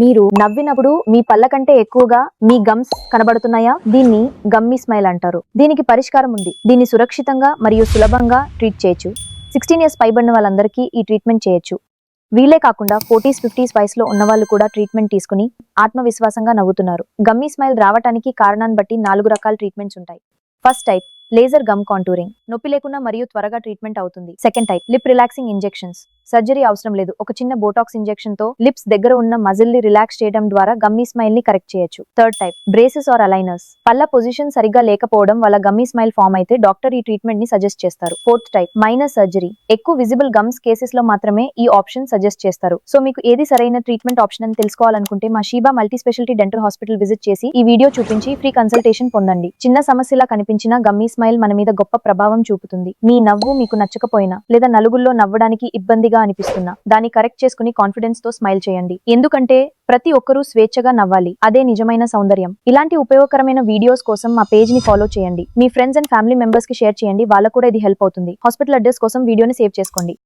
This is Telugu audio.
మీరు నవ్వినప్పుడు మీ పళ్ళ కంటే ఎక్కువగా మీ గమ్స్ కనబడుతున్నాయా? దీన్ని గమ్మీ స్మైల్ అంటారు. దీనికి పరిష్కారం ఉంది. దీన్ని సురక్షితంగా మరియు సులభంగా ట్రీట్ చేయొచ్చు. 16 ఇయర్స్ పైబడిన వాళ్ళందరికీ ఈ ట్రీట్మెంట్ చేయొచ్చు. వీళ్ళే కాకుండా 40s 50s వయసులో ఉన్నవాళ్ళు కూడా ట్రీట్మెంట్ తీసుకుని ఆత్మవిశ్వాసంగా నవ్వుతున్నారు. గమ్మీ స్మైల్ రావటానికి కారణాన్ని బట్టి 4 రకాల ట్రీట్మెంట్స్ ఉంటాయి. First type laser gum contouring, నొప్పి లేకుండా మరియు త్వరగా ట్రీట్మెంట్ అవుతుంది. Second type lip relaxing injections, surgery అవసరం లేదు. ఒక చిన్న బోటాక్స్ ఇంజెక్షన్ తో లిప్స్ దగ్గర ఉన్న మజిల్ ని రిలాక్స్ చేయడం ద్వారా గమ్మీ స్మైల్ ని కరెక్ట్ చేయొచ్చు. Third type braces or aligners, పళ్ళ పొజిషన్ సరిగ్గా లేకపోవడం వల్ల గమ్మీ స్మైల్ ఫామ్ అయితే డాక్టర్ ఈ ట్రీట్మెంట్ ని సజెస్ట్ చేస్తారు. ఫోర్త్ టైప్ మైనర్ సర్జరీ, ఎక్కువ విజిబుల్ గమ్స్ కేసెస్ లో మాత్రమే ఈ ఆప్షన్ సజెస్ట్ చేస్తారు. సో మీకు ఏది సరైన ట్రీట్మెంట్ ఆప్షన్ అని తెలుసుకోవాలనుకుంటే మా Sheeba multi speciality dental hospital visit చేసి ఈ వీడియో చూపించి ఫ్రీ కన్సల్టేషన్ పొందండి. చిన్న సమస్యలా కనిపించిన గమ్మీ స్మైల్ మన మీద గొప్ప ప్రభావం చూపుతుంది. మీ నవ్వు మీకు నచ్చకపోయినా లేదా నలుగుల్లో నవ్వడానికి ఇబ్బందిగా అనిపిస్తున్నా దాన్ని కరెక్ట్ చేసుకుని కాన్ఫిడెన్స్ తో స్మైల్ చేయండి. ఎందుకంటే ప్రతి ఒక్కరూ స్వేచ్ఛగా నవ్వాలి, అదే నిజమైన సౌందర్యం. ఇలాంటి ఉపయోగకరమైన వీడియోస్ కోసం మా పేజ్ ని ఫాలో చేయండి. మీ ఫ్రెండ్స్ అండ్ ఫ్యామిలీ మెంబర్స్ కి షేర్ చేయండి, వాళ్ళకు కూడా ఇది హెల్ప్ అవుతుంది. హాస్పిటల్ అడ్రస్ కోసం వీడియోని సేవ్ చేసుకోండి.